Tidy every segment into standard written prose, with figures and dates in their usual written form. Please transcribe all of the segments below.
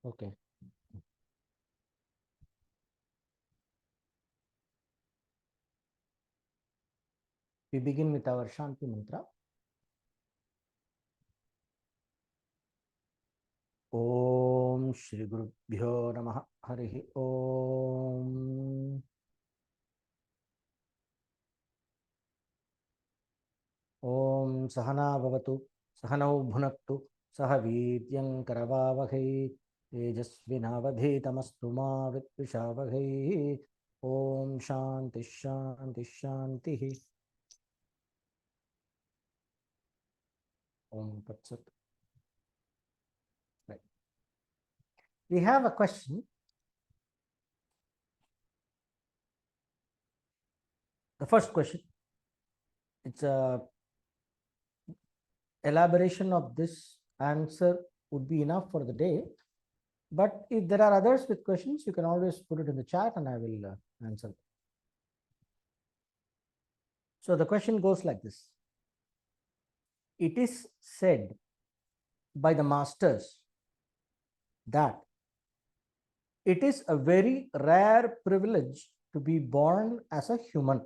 Okay. We begin with our Shanti mantra. Om Shri Gurubhyo Namaha Harihi Om. Om Sahana Bhavatu Sahanau Bhunaktu Sahavityam Karavavahai Tejasvinavadhetamastu ma Vitvishavahai. Om Shanti Shanti Shanti. Om Tat. Right. We have a question. The first question, it's a elaboration of this answer would be enough for the day. But if there are others with questions, you can always put it in the chat and I will answer. So the question goes like this. It is said by the masters that it is a very rare privilege to be born as a human.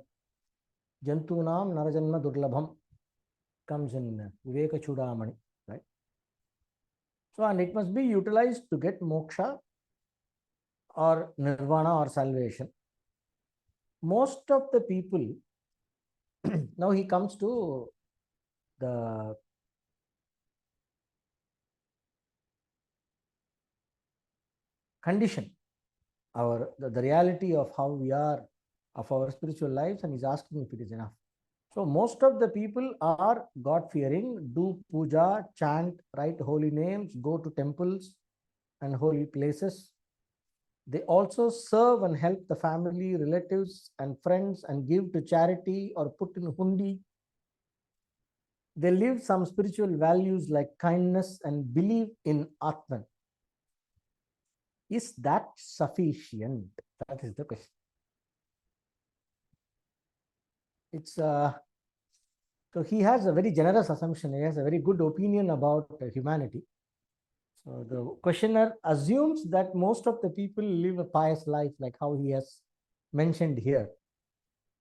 Jantunam Narajanma Durlabham comes in Viveka Chudamani, right? So, and it must be utilized to get moksha or nirvana or salvation. Most of the people, now he comes to the condition, the reality of how we are, of our spiritual lives, and he's asking if it is enough. So most of the people are God-fearing, do puja, chant, write holy names, go to temples and holy places. They also serve and help the family, relatives and friends and give to charity or put in hundi. They live some spiritual values like kindness and believe in Atman. Is that sufficient? That is the question. It's so he has a very generous assumption. He has a very good opinion about humanity. So the questioner assumes that most of the people live a pious life, like how he has mentioned here.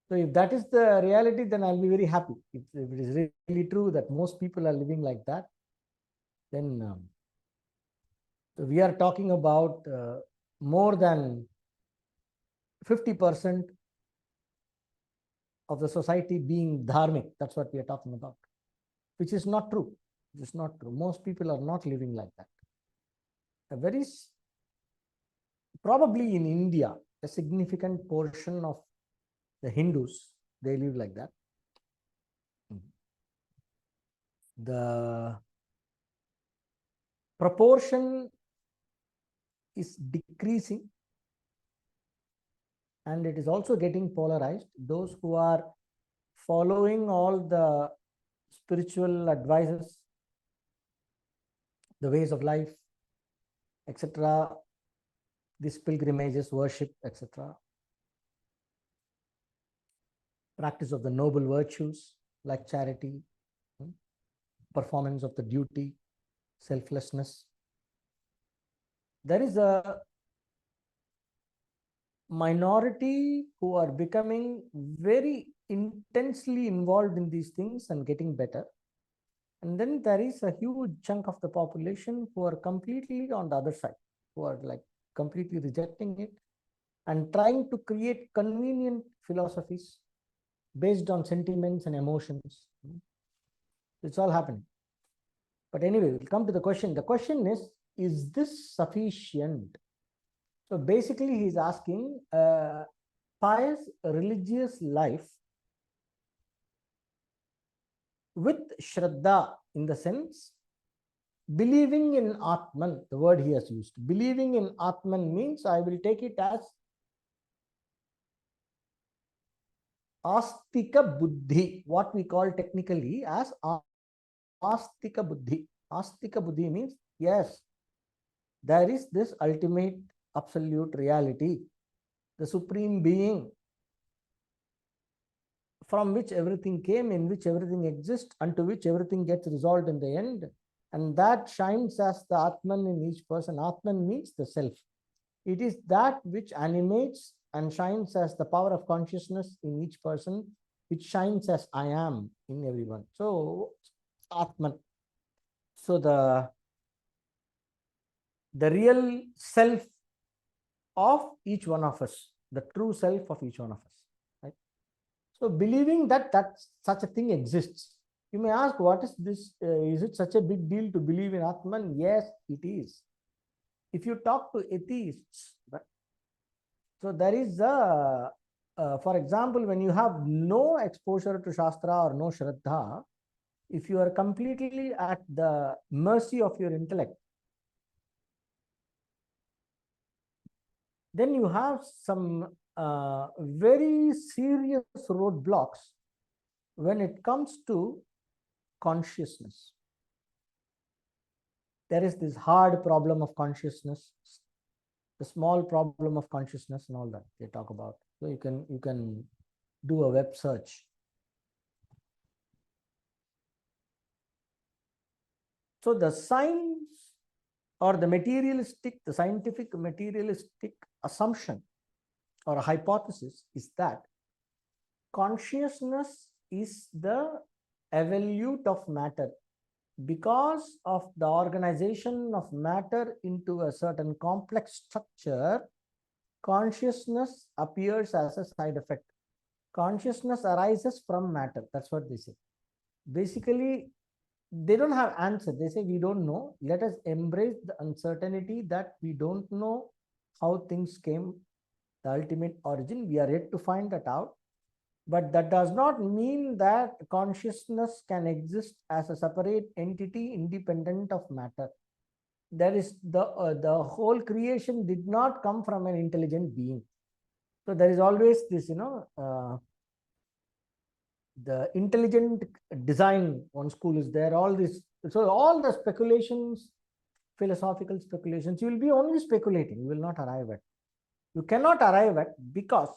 So if that is the reality, then I'll be very happy. If it is really true that most people are living like that, then so we are talking about more than 50% of the society being dharmic. That's what we are talking about, which is not true. It's not true. Most people are not living like that. Probably in India, a significant portion of the Hindus, they live like that. The proportion is decreasing and it is also getting polarized. Those who are following all the spiritual advices, the ways of life, etc., these pilgrimages, worship, etc., practice of the noble virtues like charity, performance of the duty, selflessness. There is a minority who are becoming very intensely involved in these things and getting better. And then there is a huge chunk of the population who are completely on the other side, who are like completely rejecting it and trying to create convenient philosophies based on sentiments and emotions. It's all happening. But anyway, we'll come to the question. The question is this sufficient? So basically, he's asking pious religious life with Shraddha, in the sense, believing in Atman, the word he has used. Believing in Atman means, I will take it as Astika Buddhi, what we call technically as Astika Buddhi. Astika Buddhi means, yes, there is this ultimate absolute reality, the supreme being from which everything came, in which everything exists, unto which everything gets resolved in the end. and that shines as the Atman in each person. Atman means the self. It is that which animates and shines as the power of consciousness in each person, which shines as I am in everyone. So, Atman. So, the real self of each one of us, the true self of each one of us. Right? So, believing that such a thing exists. You may ask, what is this? Is it such a big deal to believe in Atman? Yes, it is. If you talk to atheists, right? So there is for example, when you have no exposure to Shastra or no Shraddha, if you are completely at the mercy of your intellect, then you have some very serious roadblocks when it comes to consciousness. There is this hard problem of consciousness, the small problem of consciousness, and all that they talk about. So you can do a web search. So the science or the scientific materialistic assumption or a hypothesis is that consciousness is the evolute of matter. Because of the organization of matter into a certain complex structure, consciousness appears as a side effect. Consciousness arises from matter. That's what they say. Basically, they don't have answer. They say, we don't know. Let us embrace the uncertainty that we don't know how things came, the ultimate origin. We are yet to find that out. But that does not mean that consciousness can exist as a separate entity independent of matter. There is the whole creation did not come from an intelligent being. So there is always this, the intelligent design, one school is there, all this. So all the speculations, philosophical speculations, you will be only speculating, you will not arrive at. You cannot arrive at, because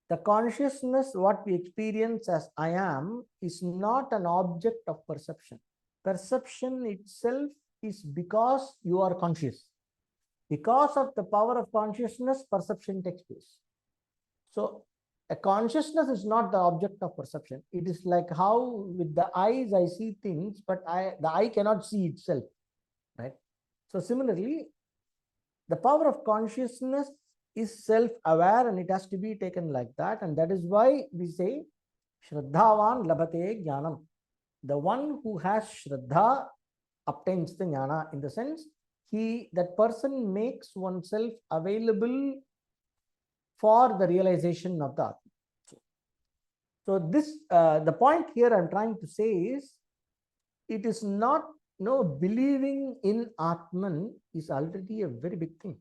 the consciousness, what we experience as I am, is not an object of perception. Perception itself is because you are conscious. Because of the power of consciousness, perception takes place. So a consciousness is not the object of perception. It is like how with the eyes I see things, but the eye cannot see itself, right? So similarly, the power of consciousness is self-aware, and it has to be taken like that. And that is why we say, Shraddhavan labhate jnanam. The one who has Shraddha obtains the jnana, in the sense, that person makes oneself available for the realization of the Atma. So this, the point here I'm trying to say is, it is not, believing in Atman is already a very big thing.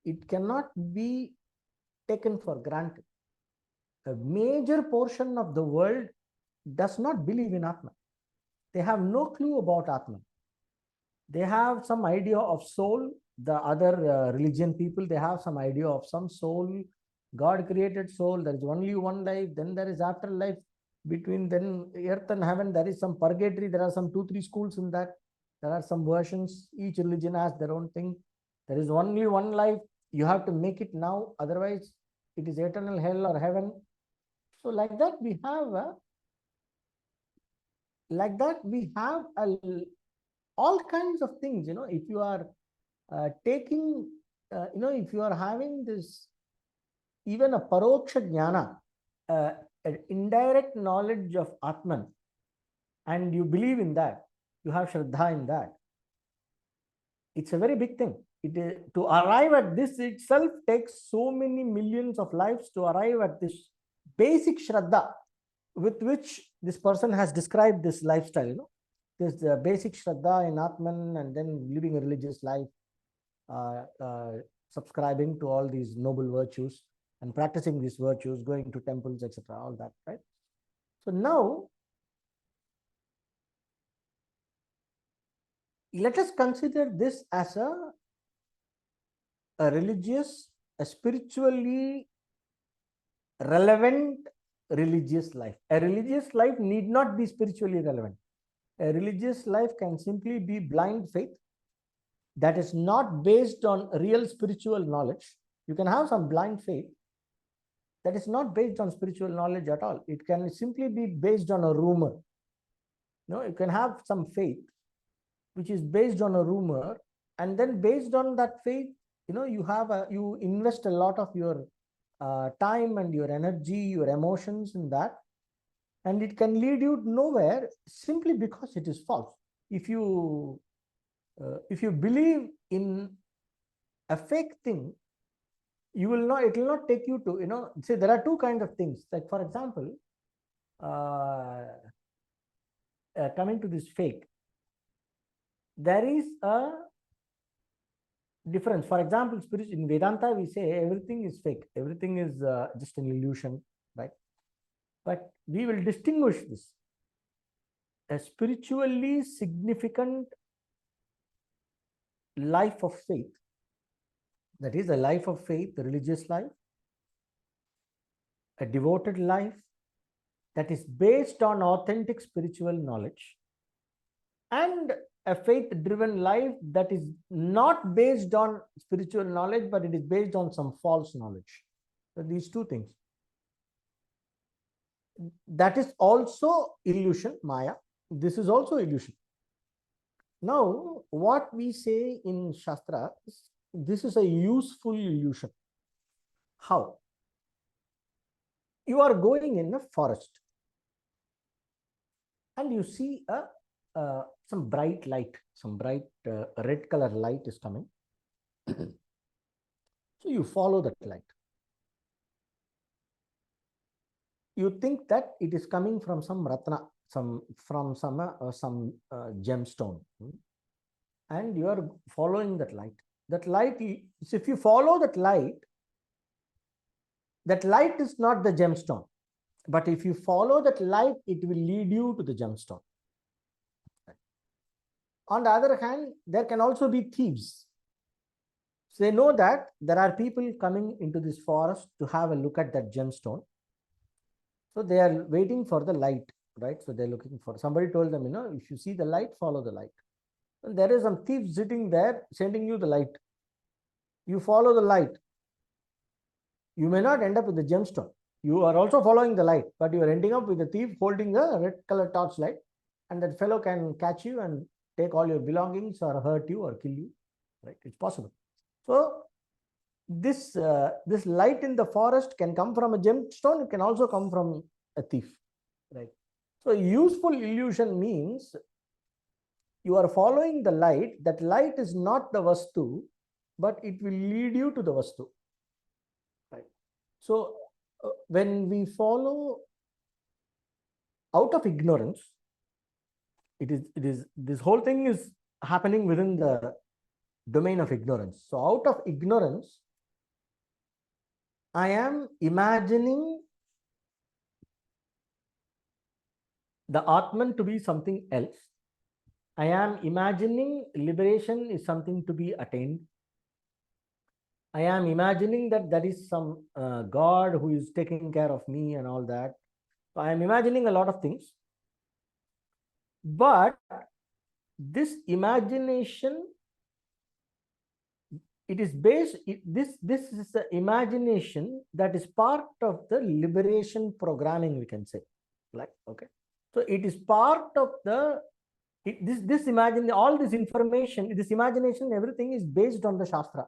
It cannot be taken for granted. A major portion of the world does not believe in Atman. They have no clue about Atman. They have some idea of soul. The other religion people, they have some idea of some soul. God created soul. There is only one life. Then there is afterlife. Between then earth and heaven, there is some purgatory. There are some 2-3 schools in that. There are some versions. Each religion has their own thing. There is only one life. You have to make it now. Otherwise, it is eternal hell or heaven. So like that, we have all kinds of things. If you are taking, if you are having this, even a paroksha jnana, an indirect knowledge of Atman, and you believe in that, you have Shraddha in that, it's a very big thing. It is, to arrive at this itself takes so many millions of lives to arrive at this basic Shraddha with which this person has described this lifestyle. There's the basic Shraddha in Atman, and then living a religious life, subscribing to all these noble virtues and practicing these virtues, going to temples, etc., all that, right? So now, let us consider this as a religious, a spiritually relevant religious life. A religious life need not be spiritually relevant. A religious life can simply be blind faith that is not based on real spiritual knowledge. You can have some blind faith that is not based on spiritual knowledge at all. It can simply be based on a rumor. You can have some faith which is based on a rumor, and then based on that faith, you invest a lot of your time and your energy, your emotions in that, and it can lead you nowhere simply because it is false. If you believe in a fake thing, you will not it will not take you to, say there are two kinds of things. Like, for example, coming to this fake, there is a difference. For example, in Vedanta we say everything is fake, everything is just an illusion, right? But we will distinguish this. A spiritually significant life of faith, that is a life of faith, the religious life, a devoted life that is based on authentic spiritual knowledge, and a faith driven life that is not based on spiritual knowledge, but it is based on some false knowledge. So these two things, that is also illusion, Maya. This is also illusion. Now, what we say in Shastra is this is a useful illusion. How? You are going in a forest and you see some bright light, some bright red color light is coming. So you follow that light. You think that it is coming from some ratna, some gemstone, and you are following that light. That light, if you follow that light is not the gemstone. But if you follow that light, it will lead you to the gemstone. On the other hand, there can also be thieves. So they know that there are people coming into this forest to have a look at that gemstone. So they are waiting for the light, right? So they're looking for, somebody told them, if you see the light, follow the light. And there is some thief sitting there sending you the light. You follow the light. You may not end up with the gemstone. You are also following the light, but you are ending up with the thief holding a red color torchlight, and that fellow can catch you and take all your belongings or hurt you or kill you, right? It's possible. So this light in the forest can come from a gemstone. It can also come from a thief, right? So useful illusion means you are following the light. That light is not the vastu, but it will lead you to the vastu, right? So when we follow out of ignorance, it is this whole thing is happening within the domain of ignorance. So out of ignorance, I am imagining the Atman to be something else. I am imagining liberation is something to be attained. I am imagining that there is some God who is taking care of me and all that. So I am imagining a lot of things. But this imagination, it is based, this is the imagination that is part of the liberation programming, we can say. Like, okay. So it is part of the, this imagine, all this information, this imagination, everything is based on the Shastra.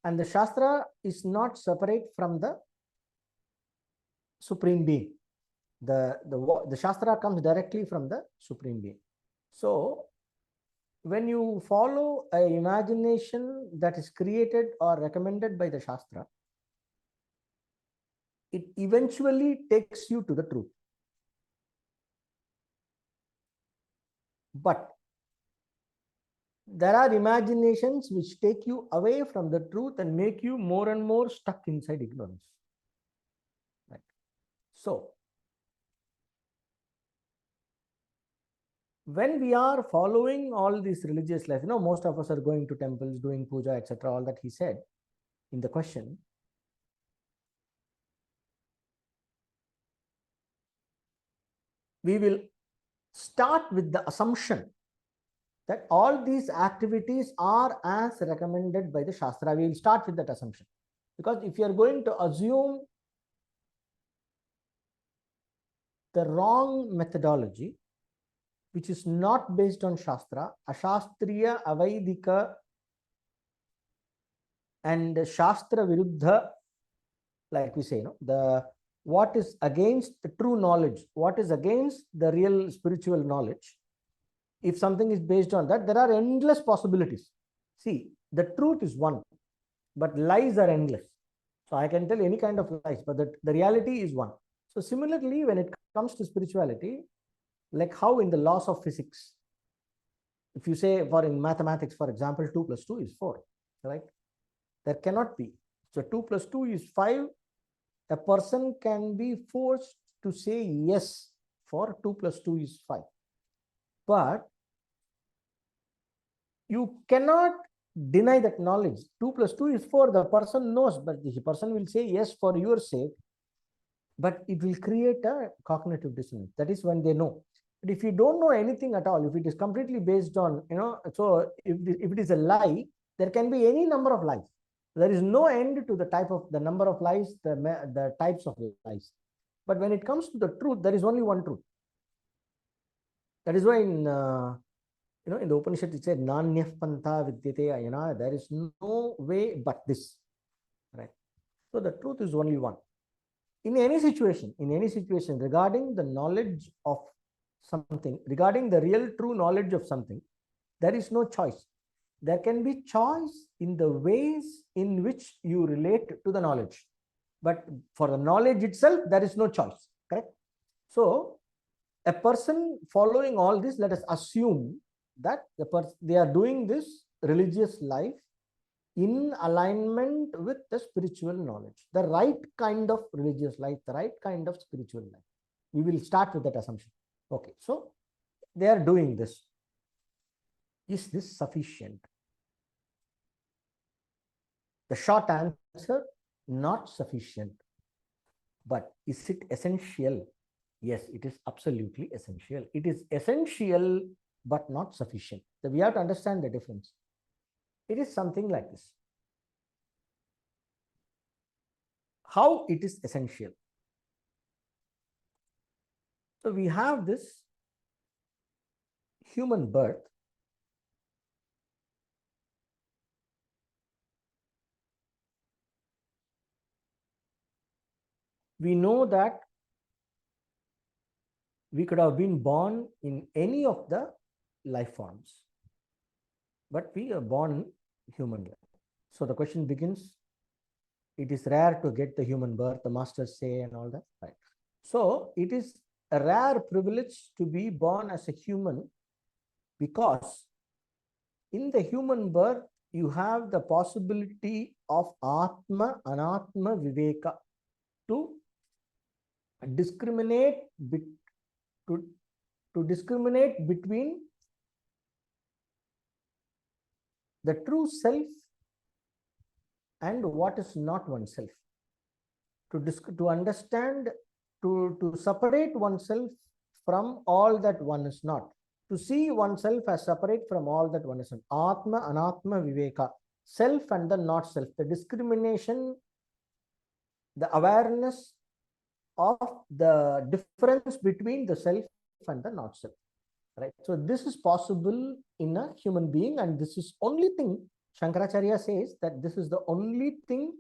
And the Shastra is not separate from the Supreme Being. The Shastra comes directly from the Supreme Being. So when you follow an imagination that is created or recommended by the Shastra, it eventually takes you to the truth. But there are imaginations which take you away from the truth and make you more and more stuck inside ignorance. Right? So when we are following all these religious life, most of us are going to temples, doing puja, etc., all that he said in the question. We will start with the assumption that all these activities are as recommended by the Shastra. We will start with that assumption. Because if you are going to assume the wrong methodology, which is not based on Shastra, Ashastriya, Avaidika, and Shastra Viruddha, like we say, what is against the true knowledge, what is against the real spiritual knowledge. If something is based on that, there are endless possibilities. See, the truth is one, but lies are endless. So I can tell any kind of lies, but the reality is one. So similarly, when it comes to spirituality, like how in the laws of physics, if you say for in mathematics, for example, 2 plus 2 is 4, right? There cannot be. So 2 plus 2 is 5. A person can be forced to say yes for 2 plus 2 is 5. But you cannot deny that knowledge. 2 plus 2 is 4. The person knows, but the person will say yes for your sake, but it will create a cognitive dissonance. That is when they know. But if you don't know anything at all, if it is completely based on, so if it is a lie, there can be any number of lies. There is no end to the number of lies, the types of lies. But when it comes to the truth, there is only one truth. That is why in in the Upanishad it said, Nanyah Pantha Vidyate Ayana, there is no way but this. Right? So the truth is only one. In any situation, regarding the knowledge of something, regarding the real true knowledge of something, there is no choice. There can be choice in the ways in which you relate to the knowledge. But for the knowledge itself, there is no choice. Correct? So a person following all this, let us assume that they are doing this religious life in alignment with the spiritual knowledge, the right kind of religious life, the right kind of spiritual life. We will start with that assumption. Okay, so they are doing this. Is this sufficient? The short answer, not sufficient. But is it essential? Yes, it is absolutely essential. It is essential, but not sufficient. So we have to understand the difference. It is something like this. How it is essential? So we have this human birth. We know that we could have been born in any of the life forms, but we are born human. So the question begins, it is rare to get the human birth, the masters say, and all that. Right. So it is a rare privilege to be born as a human, because in the human birth, you have the possibility of Atma, Anatma, Viveka, to discriminate discriminate between the true self and what is not oneself, to understand, to separate oneself from all that one is not, to see oneself as separate from all that one is not. Atma, Anatma, Viveka, self and the not self, the discrimination, the awareness of the difference between the self and the not self. Right? So this is possible in a human being, and this is only thing, Shankaracharya says that this is the only thing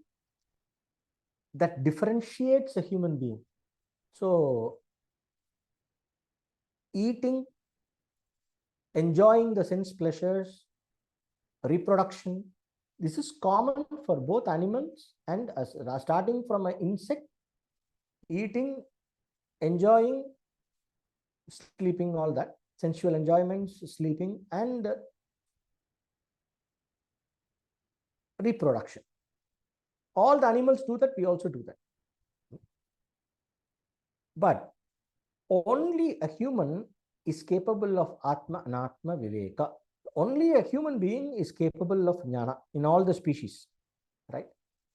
that differentiates a human being. So eating, enjoying the sense pleasures, reproduction, this is common for both animals and us, starting from an insect, eating, enjoying, sleeping, all that, sensual enjoyments, sleeping, and reproduction. All the animals do that, we also do that. But only a human is capable of Atma, Anatma, Viveka. Only a human being is capable of Jnana in all the species, right?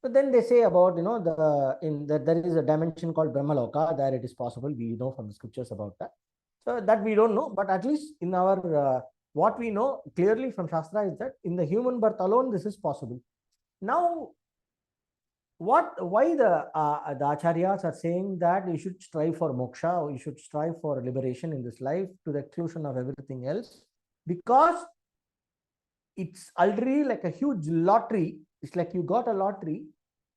But then they say about, there is a dimension called Brahmaloka, there it is possible. We know from the scriptures about that. So that we don't know, but at least in our what we know clearly from Shastra is that in the human birth alone, this is possible. Now, why the acharyas are saying that you should strive for moksha, or you should strive for liberation in this life to the exclusion of everything else? Because it's already like a huge lottery. It's like you got a lottery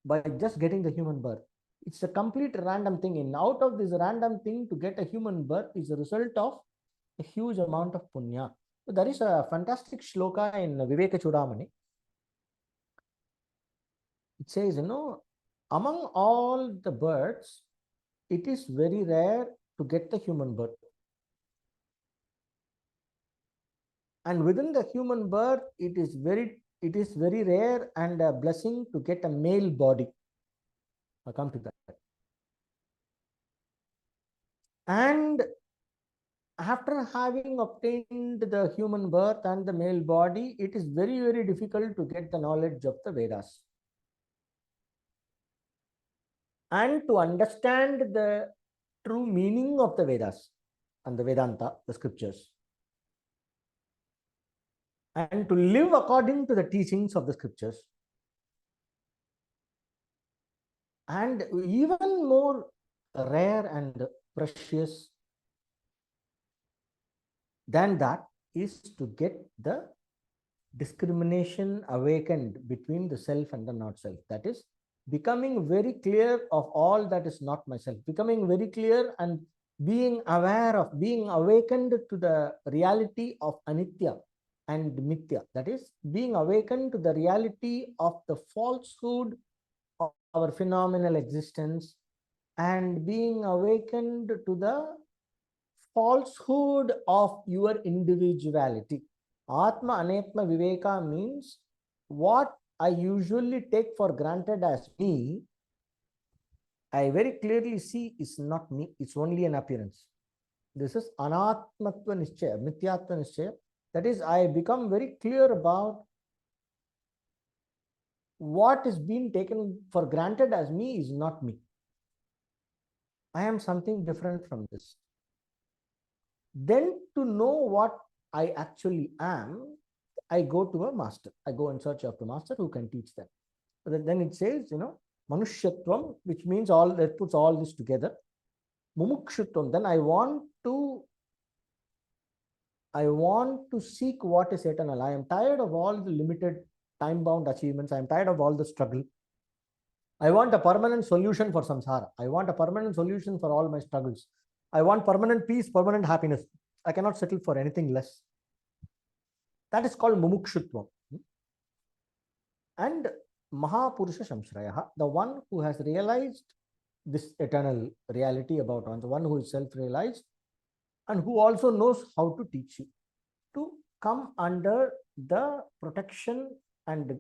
by just getting the human birth. It's a complete random thing. And out of this random thing, to get a human birth is a result of a huge amount of punya. So there is a fantastic shloka in Viveka Chudamani. It says, among all the birds, it is very rare to get the human birth. And within the human birth, it is very rare and a blessing to get a male body. I'll come to that. And after having obtained the human birth and the male body, it is very, very difficult to get the knowledge of the Vedas. And to understand the true meaning of the Vedas and the Vedanta, the scriptures. And to live according to the teachings of the scriptures. And even more rare and precious than that is to get the discrimination awakened between the self and the not self. That is becoming very clear of all that is not myself, becoming very clear and being aware of, being awakened to the reality of anitya and mithya. That is being awakened to the reality of the falsehood of our phenomenal existence and being awakened to the falsehood of your individuality. Atma Anatma Viveka means what I usually take for granted as me, I very clearly see is not me, it's only an appearance. This is Anatmatva Nishchaya, Mithyatva Nishchaya. That is, I become very clear about what is being taken for granted as me is not me. I am something different from this. Then to know what I actually am, I go to a master. I go in search of the master who can teach them. But then it says, Manushyatvam, which means that puts all this together. Mumukshutvam, then I want to seek what is eternal. I am tired of all the limited time-bound achievements. I am tired of all the struggle. I want a permanent solution for samsara. I want a permanent solution for all my struggles. I want permanent peace, permanent happiness. I cannot settle for anything less. That is called mumukshutvam. And Mahapurusha Shamshrayaha, the one who has realized this eternal reality about one, the one who is self-realized and who also knows how to teach you to come under the protection and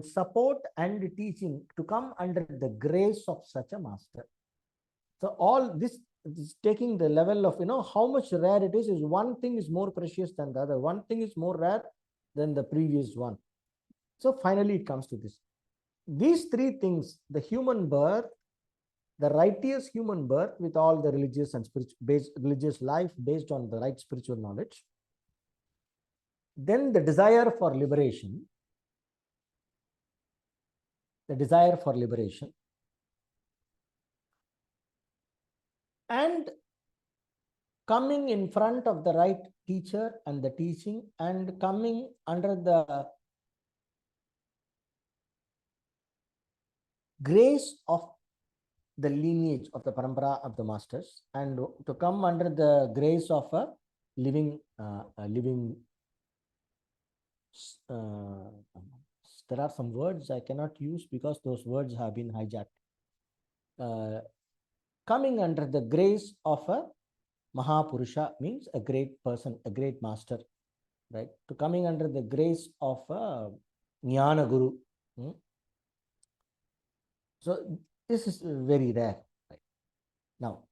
support and teaching, to come under the grace of such a master. So all this is taking the level of, how much rare it is one thing is more precious than the other. One thing is more rare than the previous one. So finally it comes to this. These three things, the human birth, the righteous human birth with all the religious and religious life based on the right spiritual knowledge. Then the desire for liberation. The desire for liberation. And coming in front of the right teacher and the teaching, and coming under the grace of the lineage of the parampara of the masters, and to come under the grace of a living, there are some words I cannot use because those words have been hijacked. Coming under the grace of a Mahapurusha means a great person, a great master, right? To coming under the grace of a Jnana Guru. So this is very rare. Right? Now,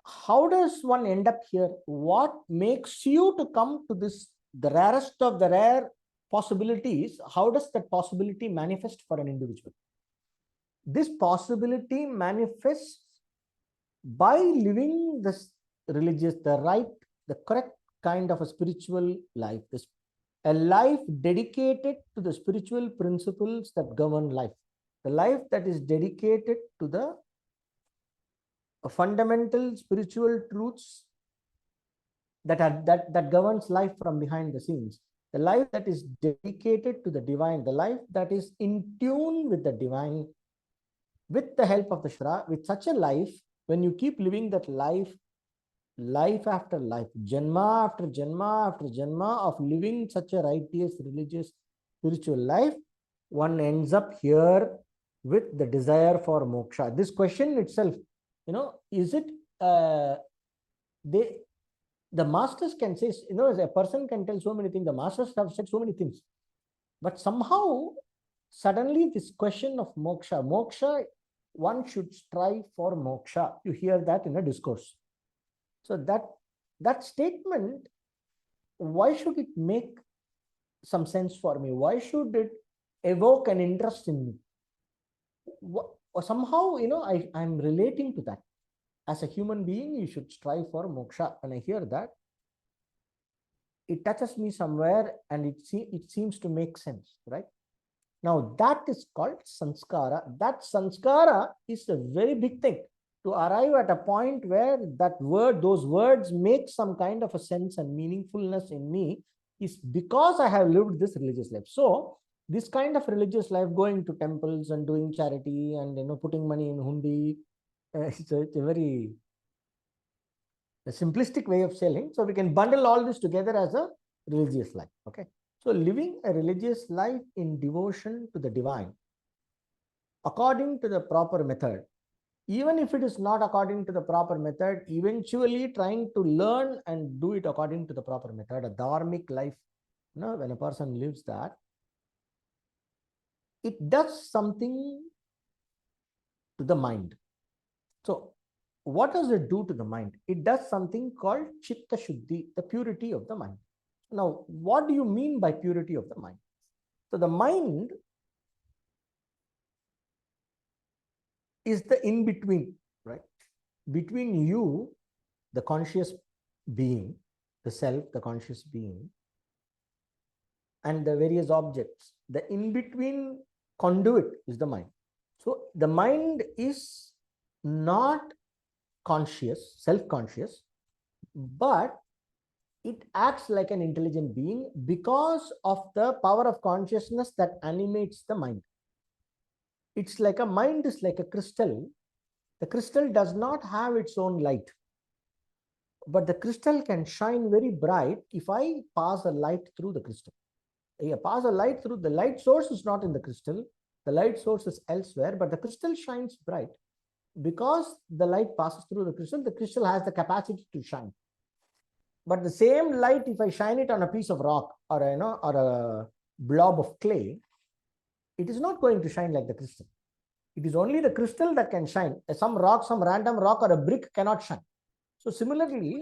how does one end up here? What makes you to come to this, the rarest of the rare possibilities? How does that possibility manifest for an individual? this possibility manifests by living this religious, the right, the correct kind of a spiritual life, a life dedicated to the spiritual principles that govern life, the life that is dedicated to the fundamental spiritual truths that governs life from behind the scenes, the life that is dedicated to the divine, the life that is in tune with the divine, with the help of the Shra. With such a life, when you keep living that life, life after life, janma after janma after janma of living such a righteous, religious, spiritual life, one ends up here with the desire for moksha. This question itself, is it, the masters can say, as a person can tell so many things, the masters have said so many things, but somehow, suddenly this question of moksha, one should strive for moksha. You hear that in a discourse. So that statement, why should it make some sense for me? Why should it evoke an interest in me? Or somehow, I'm relating to that. As a human being, you should strive for moksha. When I hear that, it touches me somewhere, and it seems to make sense, right? Now, that is called sanskara. That sanskara is a very big thing. To arrive at a point where those words make some kind of a sense and meaningfulness in me is because I have lived this religious life. So, this kind of religious life, going to temples and doing charity and putting money in hundi, it's a very simplistic way of saying. So, we can bundle all this together as a religious life. Okay. So, living a religious life in devotion to the divine, according to the proper method, even if it is not according to the proper method, eventually trying to learn and do it according to the proper method, a dharmic life, when a person lives that, it does something to the mind. So, what does it do to the mind? It does something called chitta shuddhi, the purity of the mind. Now, what do you mean by purity of the mind? So, the mind is the in-between, right? Between you, the conscious being, the self, the conscious being, and the various objects. The in-between conduit is the mind. So the mind is not conscious, self-conscious, but it acts like an intelligent being because of the power of consciousness that animates the mind. It's like a mind is like a crystal. The crystal does not have its own light, but the crystal can shine very bright if I pass a light through the crystal. I pass a light through, the light source is not in the crystal, the light source is elsewhere, but the crystal shines bright. Because the light passes through the crystal has the capacity to shine. But the same light, if I shine it on a piece of rock or a blob of clay, it is not going to shine like the crystal. It is only the crystal that can shine. Some rock, some random rock or a brick cannot shine. So similarly,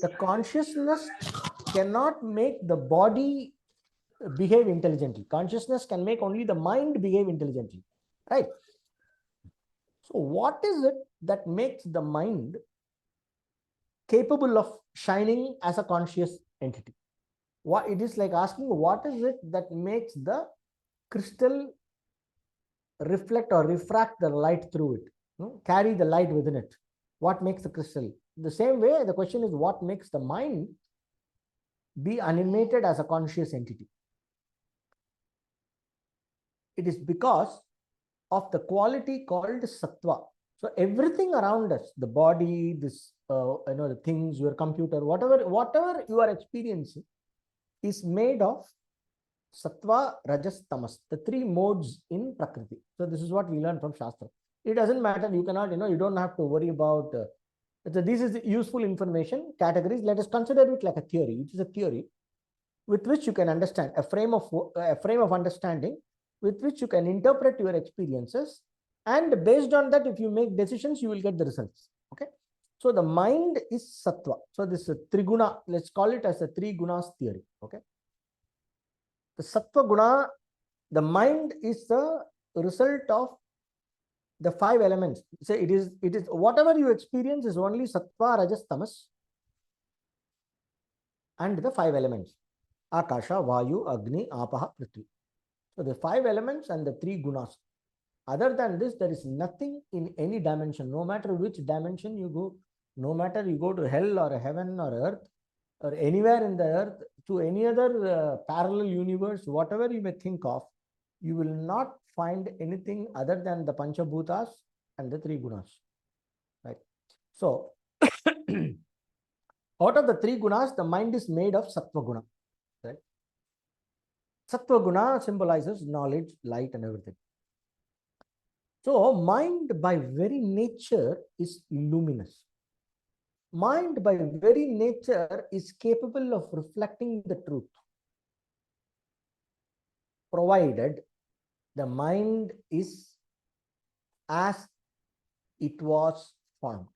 the consciousness cannot make the body behave intelligently. Consciousness can make only the mind behave intelligently, right? So what is it that makes the mind capable of shining as a conscious entity? What it is like asking, what is it that makes the crystal reflect or refract the light through it, carry the light within it? What makes the crystal? The same way, the question is, what makes the mind be animated as a conscious entity? It is because of the quality called sattva. So everything around us, the body, this, the things, your computer, whatever you are experiencing is made of sattva, rajas, tamas, the three modes in Prakriti. So this is what we learn from Shastra. It doesn't matter. You cannot, you don't have to worry about, this is useful information, categories. Let us consider it like a theory. It is a theory with which you can understand, a frame of understanding with which you can interpret your experiences. And based on that, if you make decisions, you will get the results. Okay. So the mind is sattva. So this is triguna, let's call it as a three gunas theory. Okay. The sattva guna, the mind is the result of the five elements. So it is whatever you experience is only sattva, rajas, tamas, and the five elements: akasha, vayu, agni, apaha, prithvi. So the five elements and the three gunas. Other than this, there is nothing in any dimension. No matter which dimension you go, no matter you go to hell or heaven or earth or anywhere in the earth, to any other parallel universe, whatever you may think of, you will not find anything other than the Panchabhutas and the three gunas. Right. So, out of the three gunas, the mind is made of sattva guna. Right. Sattva guna symbolizes knowledge, light, and everything. So, mind by very nature is luminous. Mind by very nature is capable of reflecting the truth, provided the mind is as it was formed.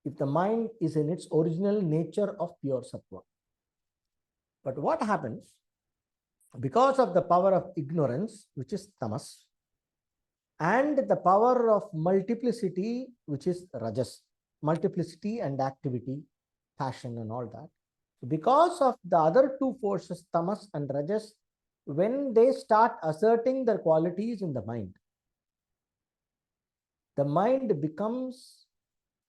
If the mind is in its original nature of pure sattva. But what happens? Because of the power of ignorance, which is tamas, and the power of multiplicity, which is rajas, multiplicity and activity, passion and all that. Because of the other two forces, tamas and rajas, when they start asserting their qualities in the mind becomes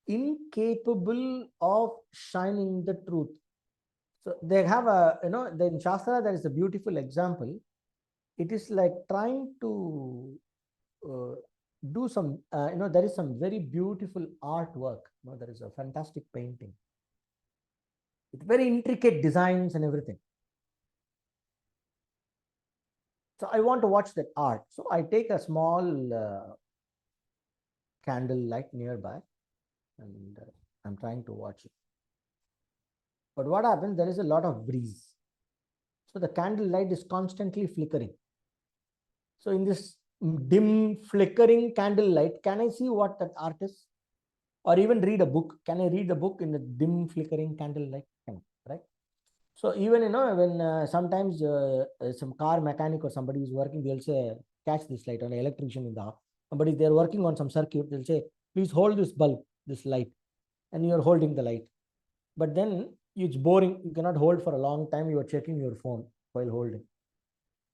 incapable of shining the truth. So they have in Shastra, there is a beautiful example. It is like trying to do some, there is some very beautiful artwork. There is a fantastic painting with very intricate designs and everything. So I want to watch that art. So I take a small candle light nearby and I'm trying to watch it. But what happens? There is a lot of breeze. So the candle light is constantly flickering. So in this dim flickering candle light, can I see what that art is? Or even read a book? Can I read a book in the dim flickering candle light? Right? So even, when sometimes some car mechanic or somebody is working, they'll say, catch this light, or an electrician in the house. Somebody, they're working on some circuit, they'll say, please hold this bulb, this light. And you're holding the light. But then it's boring. You cannot hold for a long time. You are checking your phone while holding.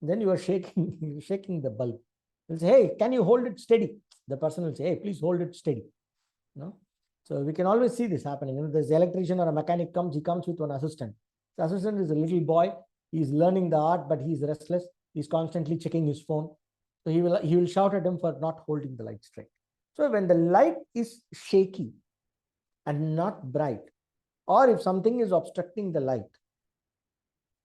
Then you are shaking, shaking the bulb. You'll say, hey, can you hold it steady? The person will say, hey, please hold it steady. So we can always see this happening. There's an electrician or a mechanic comes, he comes with one assistant. The assistant is a little boy. He's learning the art, but he's restless. He's constantly checking his phone. So he will shout at him for not holding the light straight. So when the light is shaky and not bright, or if something is obstructing the light,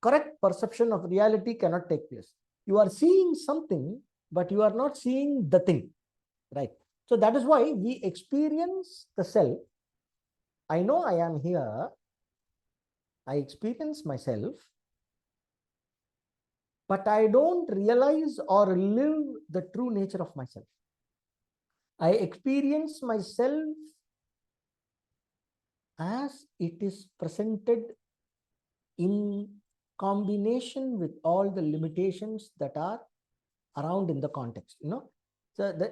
correct perception of reality cannot take place. You are seeing something, but you are not seeing the thing, right? So that is why we experience the self. I know I am here. I experience myself, but I don't realize or live the true nature of myself. I experience myself as it is presented in combination with all the limitations that are around in the context. So the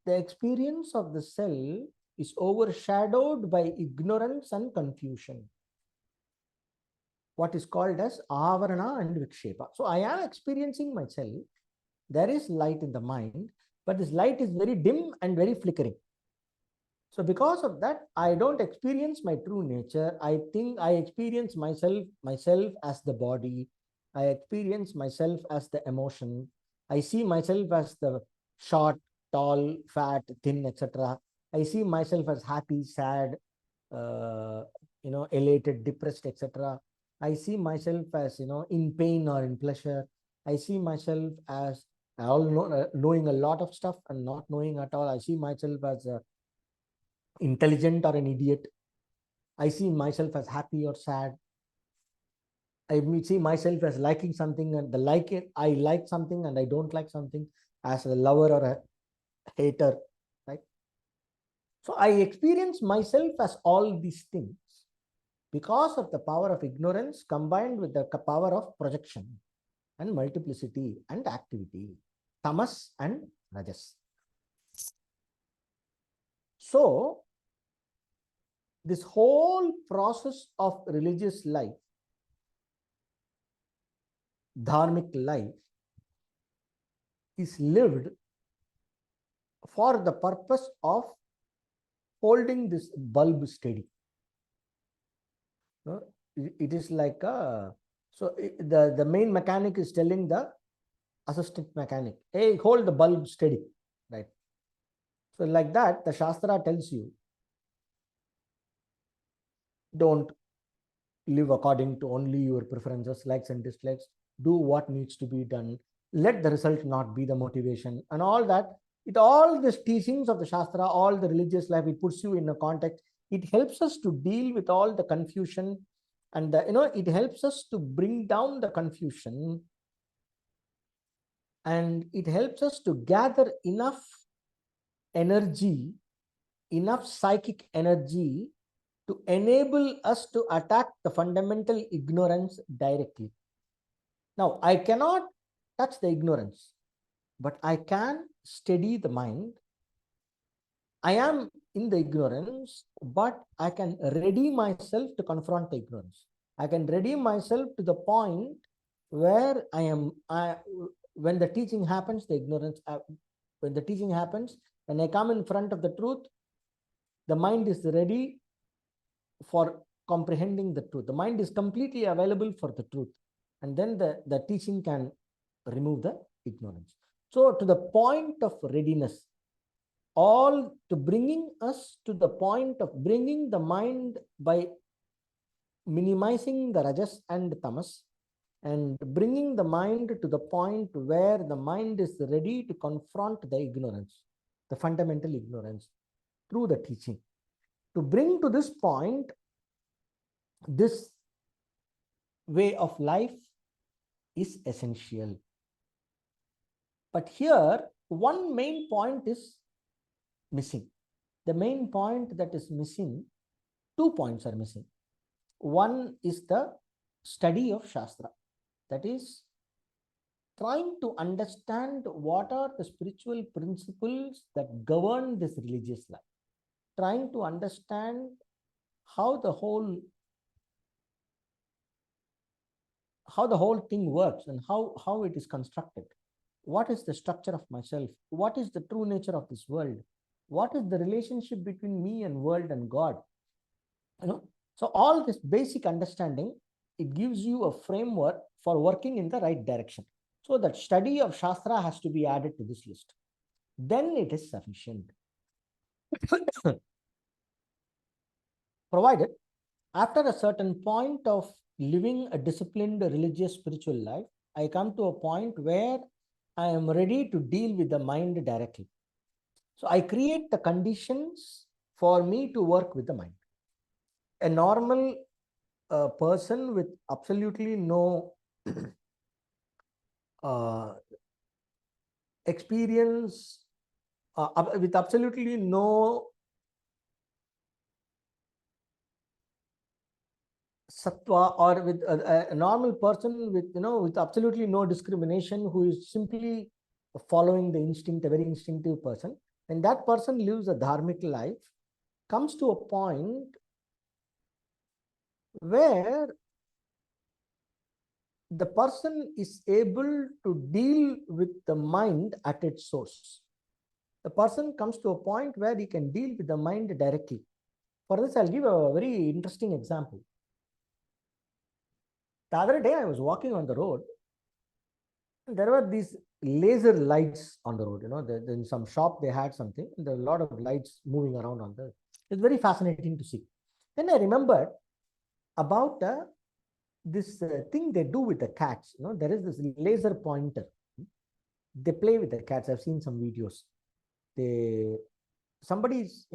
experience of the self is overshadowed by ignorance and confusion, what is called as avarana and vikshepa. So I am experiencing myself. There is light in the mind, but this light is very dim and very flickering. So because of that, I don't experience my true nature. I think I experience myself as the body. I experience myself as the emotion. I see myself as the short, tall, fat, thin, etc. I see myself as happy, sad, elated, depressed, etc. I see myself as, in pain or in pleasure. I see myself as knowing a lot of stuff and not knowing at all. I see myself as intelligent or an idiot. I see myself as happy or sad. I see myself as liking something and I like something and I don't like something, as a lover or a hater, right? So I experience myself as all these things because of the power of ignorance combined with the power of projection and multiplicity and activity, tamas and rajas. So this whole process of religious life, dharmic life, is lived for the purpose of holding this bulb steady. It is like the main mechanic is telling the assistant mechanic, hey, hold the bulb steady, right? So like that, the Shastra tells you, don't live according to only your preferences, likes and dislikes. Do what needs to be done. Let the result not be the motivation, and all that. All these teachings of the Shastra, all the religious life, it puts you in a context. It helps us to deal with all the confusion, and it helps us to bring down the confusion, and it helps us to gather enough energy, enough psychic energy to enable us to attack the fundamental ignorance directly. Now, I cannot touch the ignorance, but I can steady the mind. I am in the ignorance, but I can ready myself to confront the ignorance. I can ready myself to the point where when the teaching happens, the ignorance, when the teaching happens, when I come in front of the truth, the mind is ready for comprehending the truth. The mind is completely available for the truth. And then the teaching can remove the ignorance. So to the point of readiness, all to bringing us to the point of bringing the mind by minimizing the rajas and tamas, and bringing the mind to the point where the mind is ready to confront the ignorance, the fundamental ignorance, through the teaching. To bring to this point, this way of life is essential. But here, one main point is missing. The main point that is missing, 2 points are missing. One is the study of Shastra. That is, trying to understand what are the spiritual principles that govern this religious life. Trying to understand how the whole thing works and how it is constructed. What is the structure of myself? What is the true nature of this world? What is the relationship between me and world and God? So all this basic understanding, it gives you a framework for working in the right direction. So that study of Shastra has to be added to this list. Then it is sufficient. Provided, after a certain point of living a disciplined religious spiritual life, I come to a point where I am ready to deal with the mind directly. So I create the conditions for me to work with the mind. A normal person with absolutely no experience, with absolutely no sattva, or with a normal person with absolutely no discrimination, who is simply following the instinct, a very instinctive person, and that person lives a dharmic life, comes to a point where the person is able to deal with the mind at its source. The person comes to a point where he can deal with the mind directly. For this, I'll give a very interesting example. The other day, I was walking on the road, and there were these laser lights on the road. In some shop, they had something, and there were a lot of lights moving around on the. It's very fascinating to see. Then I remembered about this thing they do with the cats. There is this laser pointer. They play with the cats. I've seen some videos. Somebody's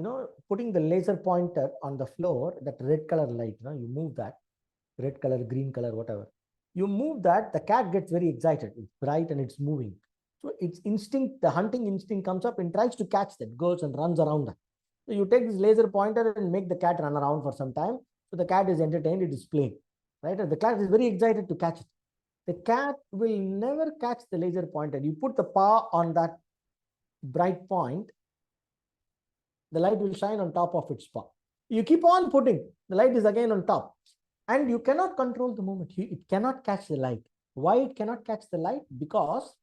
putting the laser pointer on the floor, that red color light. You move that, red color, green color, whatever. You move that, the cat gets very excited. It's bright and it's moving. So its instinct, the hunting instinct comes up and tries to catch that, goes and runs around that. So you take this laser pointer and make the cat run around for some time. So the cat is entertained, it is playing. Right? The cat is very excited to catch it. The cat will never catch the laser pointer. You put the paw on that bright point, the light will shine on top of its spot. You keep on putting, the light is again on top. And you cannot control the movement. It cannot catch the light. Why it cannot catch the light? Because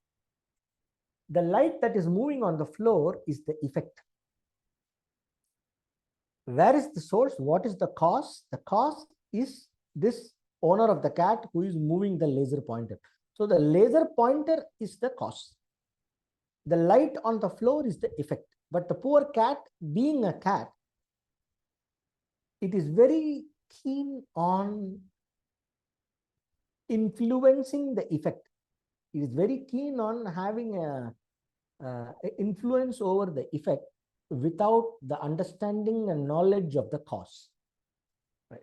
the light that is moving on the floor is the effect. Where is the source? What is the cause? The cause is this owner of the cat who is moving the laser pointer. So the laser pointer is the cause. The light on the floor is the effect. But the poor cat, being a cat, it is very keen on influencing the effect. It is very keen on having a influence over the effect without the understanding and knowledge of the cause. Right?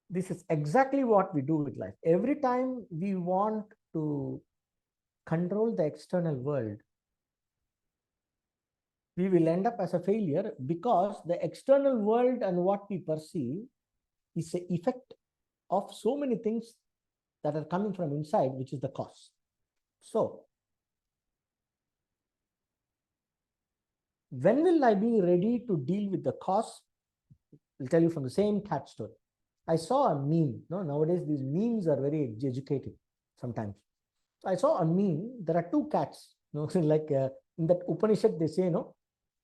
This is exactly what we do with life. Every time we want to control the external world, we will end up as a failure, because the external world and what we perceive is the effect of so many things that are coming from inside, which is the cause. So, when will I be ready to deal with the cause? I'll tell you from the same cat story. I saw a meme. No, nowadays these memes are very educative sometimes. So I saw a meme. There are two cats. No, like in that Upanishad, they say, no,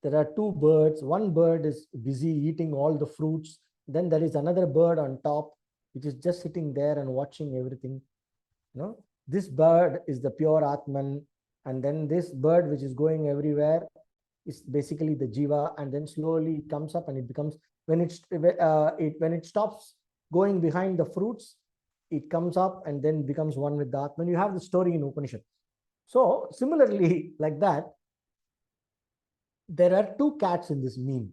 there are two birds. One bird is busy eating all the fruits. Then there is another bird on top, which is just sitting there and watching everything. No, this bird is the pure Atman, and then this bird which is going everywhere is basically the Jiva, and then slowly it comes up and it becomes, when it stops going behind the fruits, it comes up and then becomes one with the Atman. You have the story in Upanishad. So similarly, like that, there are two cats in this meme.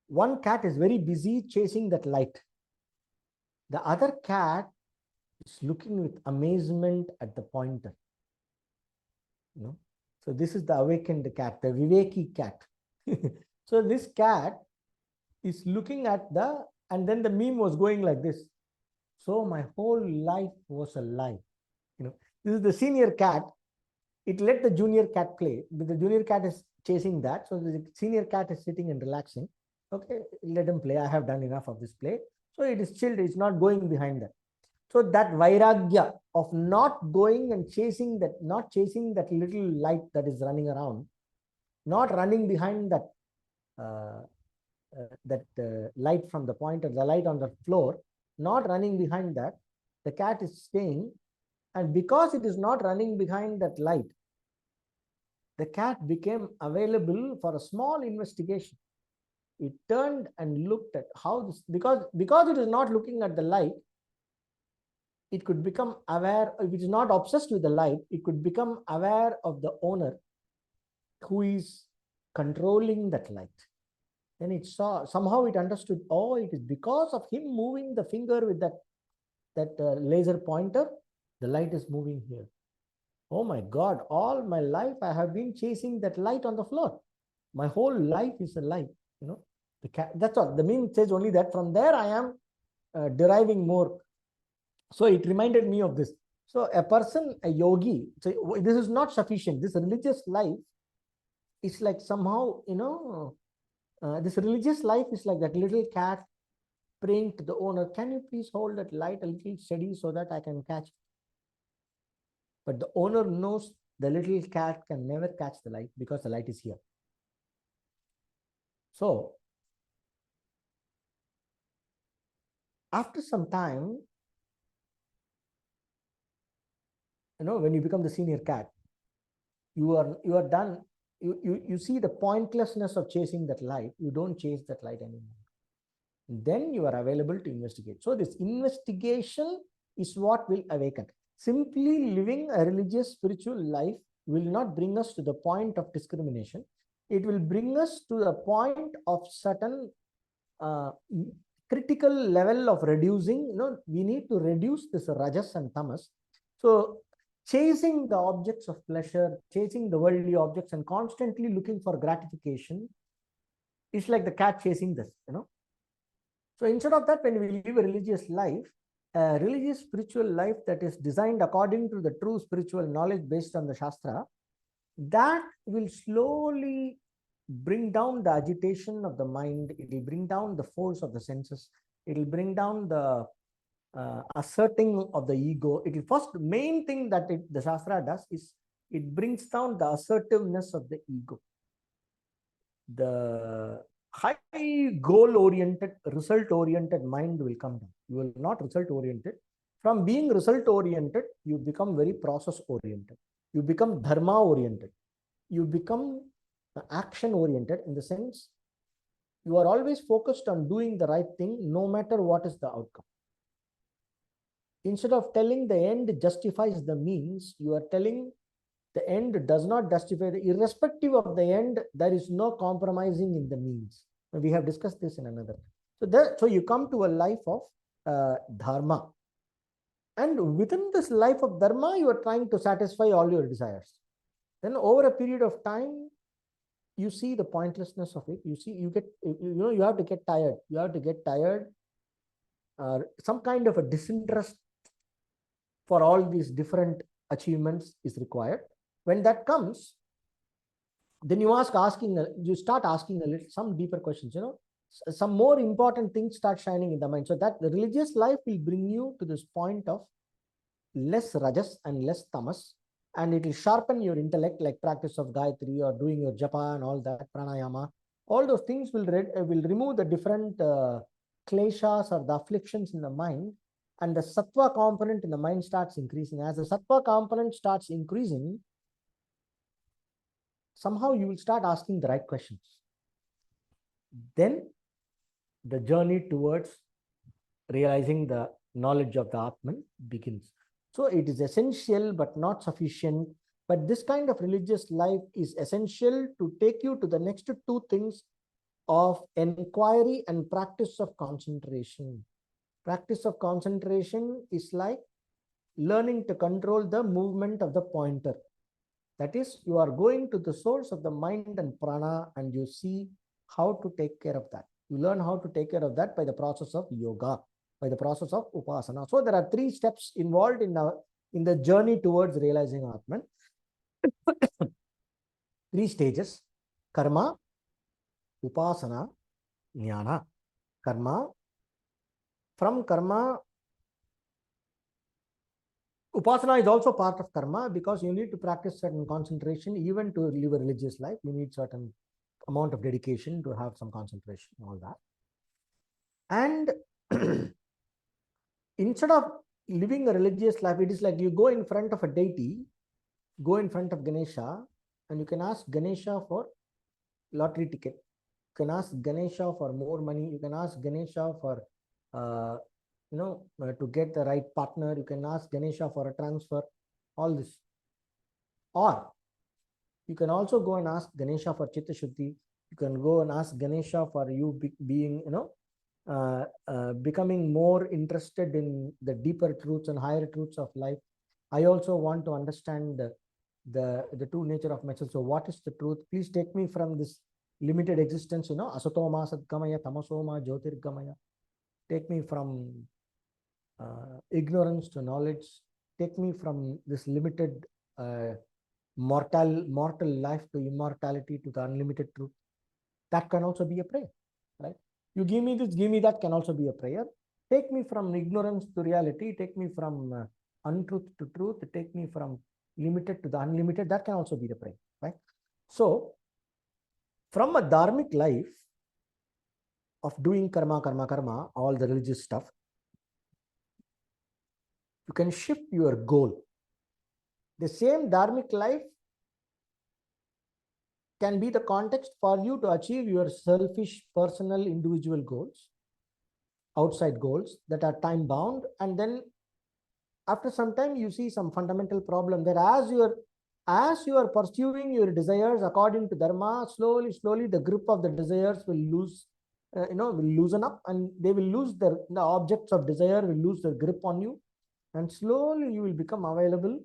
One cat is very busy chasing that light. The other cat is looking with amazement at the pointer. You know? So this is the awakened cat, the Viveki cat. So this cat is looking at the, and then the meme was going like this. So my whole life was a lie. You know, this is the senior cat. It let the junior cat play. The junior cat is chasing that. So the senior cat is sitting and relaxing. Okay, let him play. I have done enough of this play. So it is chilled. It's not going behind that. So that vairagya of not going and chasing that, not chasing that little light that is running around, not running behind that light from the pointer, the light on the floor, not running behind that, the cat is staying. And because it is not running behind that light, the cat became available for a small investigation. It turned and looked at how this, because it is not looking at the light, it could become aware. If it is not obsessed with the light, it could become aware of the owner who is controlling that light. Then it saw, somehow it understood, oh, it is because of him moving the finger with that laser pointer, the light is moving here. Oh my God, all my life I have been chasing that light on the floor. My whole life is a light, you know. The cat, that's all. The meme says only that. From there I am deriving more. So it reminded me of this. So a person, a yogi, so this is not sufficient. This religious life is like somehow, you know, this religious life is like that little cat praying to the owner, can you please hold that light a little steady so that I can catch it? But the owner knows the little cat can never catch the light because the light is here. So after some time, you know, when you become the senior cat, you are done. You see the pointlessness of chasing that light. You don't chase that light anymore. Then you are available to investigate. So this investigation is what will awaken. Simply living a religious spiritual life will not bring us to the point of discrimination. It will bring us to the point of certain critical level of reducing. You know, we need to reduce this rajas and tamas. So chasing the objects of pleasure, chasing the worldly objects and constantly looking for gratification is like the cat chasing this, you know. So instead of that, when we live a religious life, a religious spiritual life that is designed according to the true spiritual knowledge based on the Shastra, that will slowly bring down the agitation of the mind. It will bring down the force of the senses. It will bring down the asserting of the ego. It will first main thing that the Shastra does is it brings down the assertiveness of the ego. The high goal oriented, result oriented mind will come down. You will not result oriented. From being result oriented, you become very process oriented. You become dharma oriented. You become action oriented, in the sense you are always focused on doing the right thing no matter what is the outcome. Instead of telling the end justifies the means, you are telling the end does not justify the, irrespective of the end, there is no compromising in the means. We have discussed this in another. So you come to a life of dharma. And within this life of dharma, you are trying to satisfy all your desires. Then over a period of time, you see the pointlessness of it. You see, you have to get tired. You have to get tired. Some kind of a disinterest for all these different achievements is required. When that comes, then you start asking some deeper questions, some more important things start shining in the mind. So that the religious life will bring you to this point of less rajas and less tamas, and it will sharpen your intellect, like practice of Gayatri or doing your japa and all that, pranayama. All those things will remove the different kleshas or the afflictions in the mind, and the sattva component in the mind starts increasing. As the sattva component starts increasing, somehow you will start asking the right questions. Then the journey towards realizing the knowledge of the Atman begins. So it is essential but not sufficient. But this kind of religious life is essential to take you to the next two things of inquiry and practice of concentration. Practice of concentration is like learning to control the movement of the pointer. That is, you are going to the source of the mind and prana, and you see how to take care of that. You learn how to take care of that by the process of yoga, by the process of upasana. So there are 3 steps involved in the journey towards realizing Atman. 3 stages: karma, upasana, jnana. Karma. From karma, upasana is also part of karma, because you need to practice certain concentration. Even to live a religious life, you need certain amount of dedication to have some concentration, all that. And instead of living a religious life, it is like you go in front of a deity, go in front of Ganesha, and you can ask Ganesha for lottery ticket. You can ask Ganesha for more money. You can ask Ganesha for to get the right partner. You can ask Ganesha for a transfer, all this. Or you can also go and ask Ganesha for Chitta Shuddhi. You can go and ask Ganesha for you being, becoming more interested in the deeper truths and higher truths of life. I also want to understand the true nature of myself. So what is the truth? Please take me from this limited existence, asatoma sadgamaya, tamasoma jyotirgamaya. Take me from ignorance to knowledge. Take me from this limited mortal life to immortality, to the unlimited truth. That can also be a prayer, right? You give me this, give me that, can also be a prayer. Take me from ignorance to reality. Take me from untruth to truth. Take me from limited to the unlimited. That can also be the prayer, right? So from a dharmic life of doing karma, all the religious stuff, you can shift your goal. The same dharmic life can be the context for you to achieve your selfish, personal, individual goals, outside goals that are time bound. And then after some time, you see some fundamental problem that as you are pursuing your desires according to dharma, slowly, the grip of the desires will will loosen up, and they will lose the objects of desire will lose their grip on you, and slowly you will become available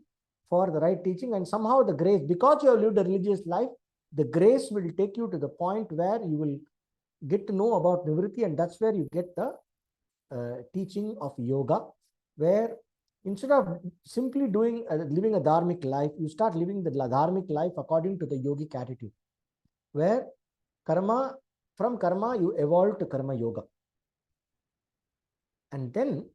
for the right teaching. And somehow the grace, because you have lived a religious life, the grace will take you to the point where you will get to know about nivritti, and that's where you get the teaching of yoga, where instead of simply living a dharmic life, you start living the dharmic life according to the yogic attitude, where karma, from karma you evolve to karma yoga. And then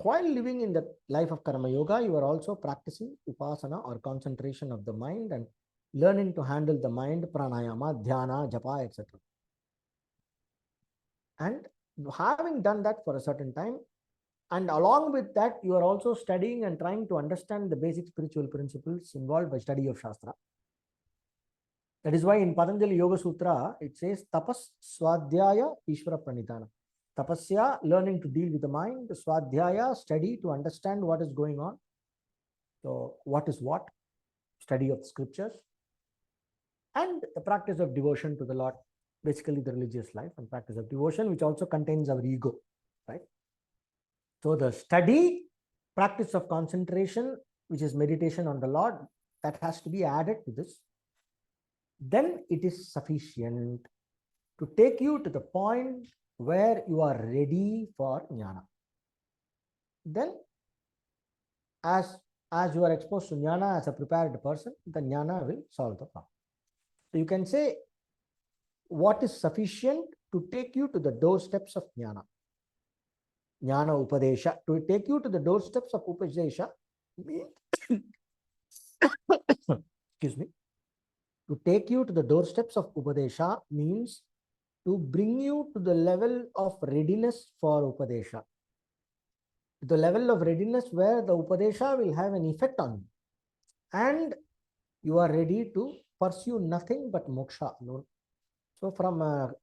while living in the life of karma yoga, you are also practicing upasana or concentration of the mind and learning to handle the mind, pranayama, dhyana, japa, etc. And having done that for a certain time, and along with that, you are also studying and trying to understand the basic spiritual principles involved by study of Shastra. That is why in Patanjali Yoga Sutra, it says tapas swadhyaya ishvara pranidhana. Tapasya, learning to deal with the mind. Swadhyaya, study to understand what is going on. So what is what? Study of the scriptures. And the practice of devotion to the Lord, basically the religious life and practice of devotion, which also contains our ego, right? So the study, practice of concentration, which is meditation on the Lord, that has to be added to this. Then it is sufficient to take you to the point where you are ready for jnana. Then as you are exposed to jnana as a prepared person, the jnana will solve the problem. So you can say what is sufficient to take you to the doorsteps of jnana. Jnana upadesha. To take you to the doorsteps of upadesha means excuse me. To take you to the doorsteps of upadesha means to bring you to the level of readiness for upadesha. The level of readiness where the upadesha will have an effect on you. And you are ready to pursue nothing but moksha alone. So from a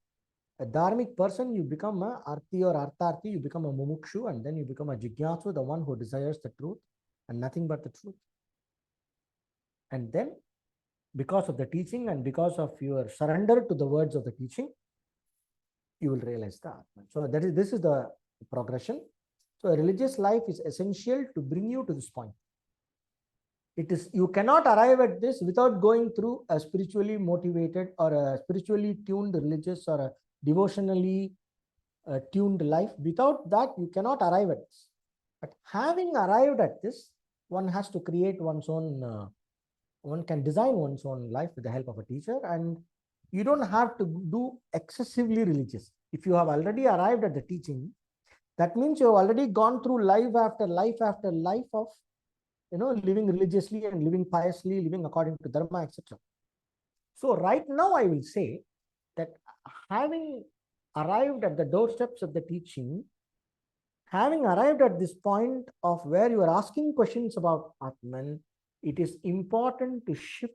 dharmic person, you become a arti or artharthi, you become a mumukshu, and then you become a jigyasu, the one who desires the truth and nothing but the truth. And then because of the teaching and because of your surrender to the words of the teaching, you will realize the Atman. So this is the progression. So a religious life is essential to bring you to this point. It is, you cannot arrive at this without going through a spiritually motivated or a spiritually tuned religious or a devotionally tuned life. Without that, you cannot arrive at this. But having arrived at this, one has to create one's own, one can design one's own life with the help of a teacher, and you don't have to do excessively religious. If you have already arrived at the teaching, that means you have already gone through life after life after life of living religiously and living piously, living according to dharma, etc. So right now I will say that having arrived at the doorsteps of the teaching, having arrived at this point of where you are asking questions about Atman, it is important to shift.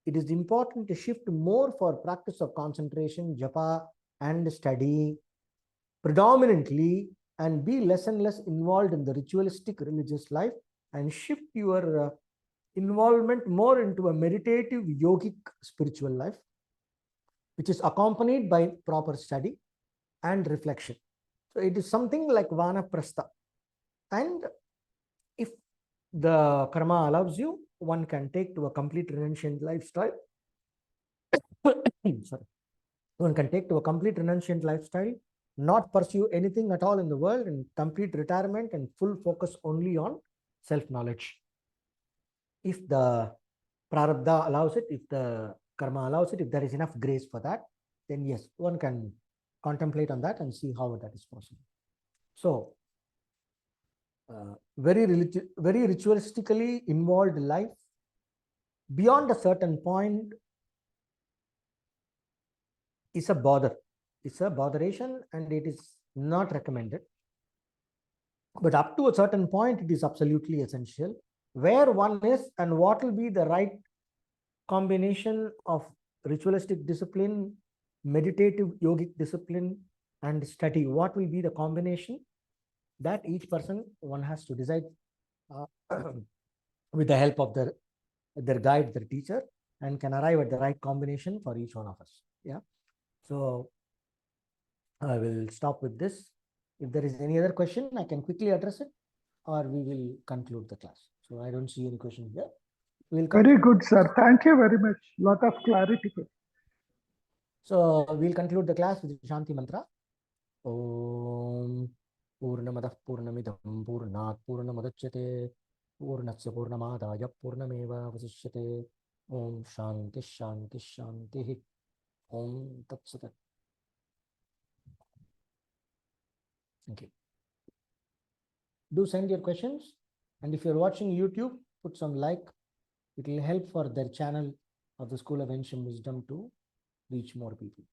It is important to shift more for practice of concentration, japa, and study predominantly, and be less and less involved in the ritualistic religious life, and shift your involvement more into a meditative yogic spiritual life, which is accompanied by proper study and reflection. So it is something like vanaprastha. And if the karma allows you, one can take to a complete renunciant lifestyle. Sorry. One can take to a complete renunciant lifestyle, not pursue anything at all in the world, and complete retirement and full focus only on self-knowledge. If the prarabdha allows it, if the karma allows it, if there is enough grace for that, then yes, one can contemplate on that and see how that is possible. So, very ritualistically involved life, beyond a certain point, is a bother. It's a botheration and it is not recommended. But up to a certain point, it is absolutely essential. Where one is and what will be the right combination of ritualistic discipline, meditative yogic discipline, and study. What will be the combination? That each person, one has to decide with the help of their guide, their teacher, and can arrive at the right combination for each one of us. Yeah. So I will stop with this. If there is any other question, I can quickly address it, or we will conclude the class. So I don't see any question here. We'll Very good, sir. Thank you very much. Lot of clarity. So we'll conclude the class with Shanti Mantra. Om Purnamadah Purnamidam Purnat Purnamadachyate Purnasya Purnamadaya Purnameva Vasishyate. Om Shanti Shanti Shanti. Om Tat Sat. Thank you. Do send your questions. And if you're watching YouTube, put some like. It will help for their channel of the School of Ancient Wisdom to reach more people.